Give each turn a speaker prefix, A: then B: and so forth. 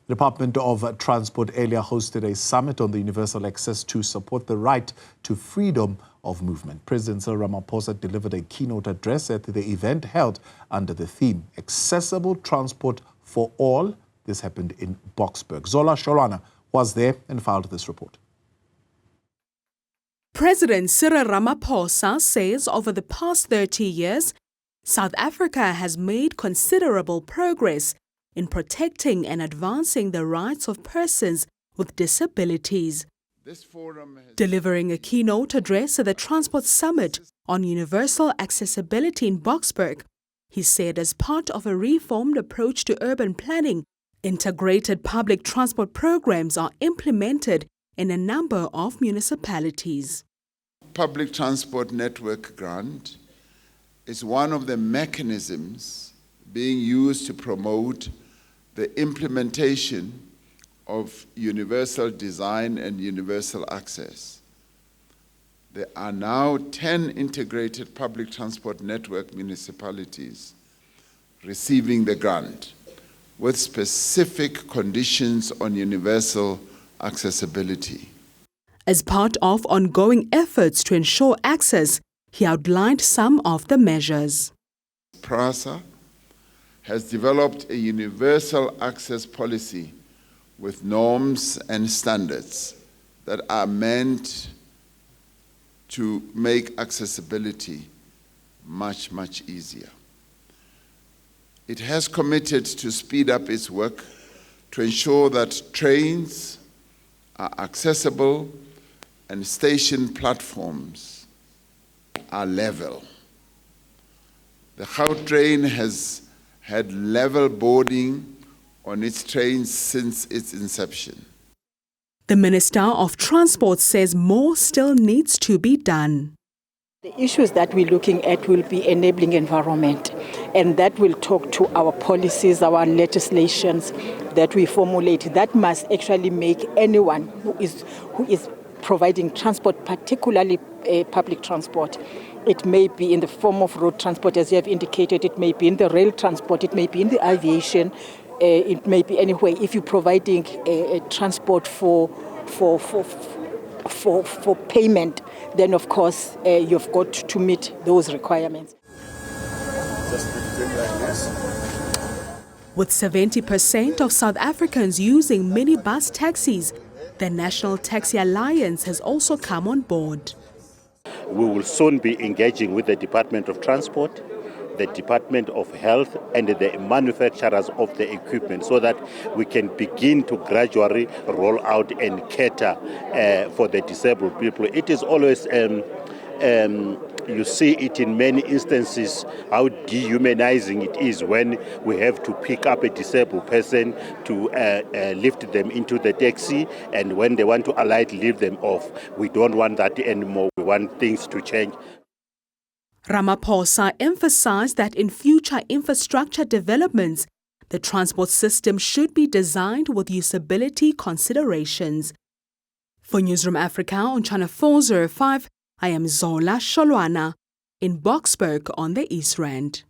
A: The Department of Transport earlier hosted a summit on the universal access to support the right to freedom of movement. President Cyril Ramaphosa delivered a keynote address at the event held under the theme, Accessible Transport for All. This happened in Boksburg. Zola Sholwana was there and filed this report.
B: President Cyril Ramaphosa says over the past 30 years, South Africa has made considerable progress in protecting and advancing the rights of persons with disabilities. Delivering a keynote address at the Transport Summit on Universal Accessibility in Boksburg, he said as part of a reformed approach to urban planning, integrated public transport programs are implemented in a number of municipalities.
C: Public Transport Network Grant is one of the mechanisms being used to promote the implementation of universal design and universal access. There are now 10 integrated public transport network municipalities receiving the grant with specific conditions on universal accessibility.
B: As part of ongoing efforts to ensure access, he outlined some of the measures.
C: PRASA has developed a universal access policy with norms and standards that are meant to make accessibility much, much easier. It has committed to speed up its work to ensure that trains are accessible and station platforms are level. The Gautrain has had level boarding on its trains since its inception.
B: The Minister of Transport says more still needs to be done.
D: The issues that we're looking at will be enabling environment, and that will talk to our policies, our legislations that we formulate. That must actually make anyone who is providing transport, particularly public transport. It may be in the form of road transport, as you have indicated. It may be in the rail transport. It may be in the aviation. It may be anyway. If you're providing a transport for payment, then of course you've got to meet those requirements.
B: With 70% of South Africans using minibus taxis, the National Taxi Alliance has also come on board.
E: We will soon be engaging with the Department of Transport, the Department of Health and the manufacturers of the equipment so that we can begin to gradually roll out and cater for the disabled people. It is always, you see it in many instances, how dehumanizing it is when we have to pick up a disabled person to lift them into the taxi, and when they want to alight, leave them off. We don't want that anymore. We want things to change.
B: Ramaphosa emphasized that in future infrastructure developments, the transport system should be designed with usability considerations. For Newzroom Afrika on Channel 405, I am Zola Sholwana in Boksburg on the East Rand.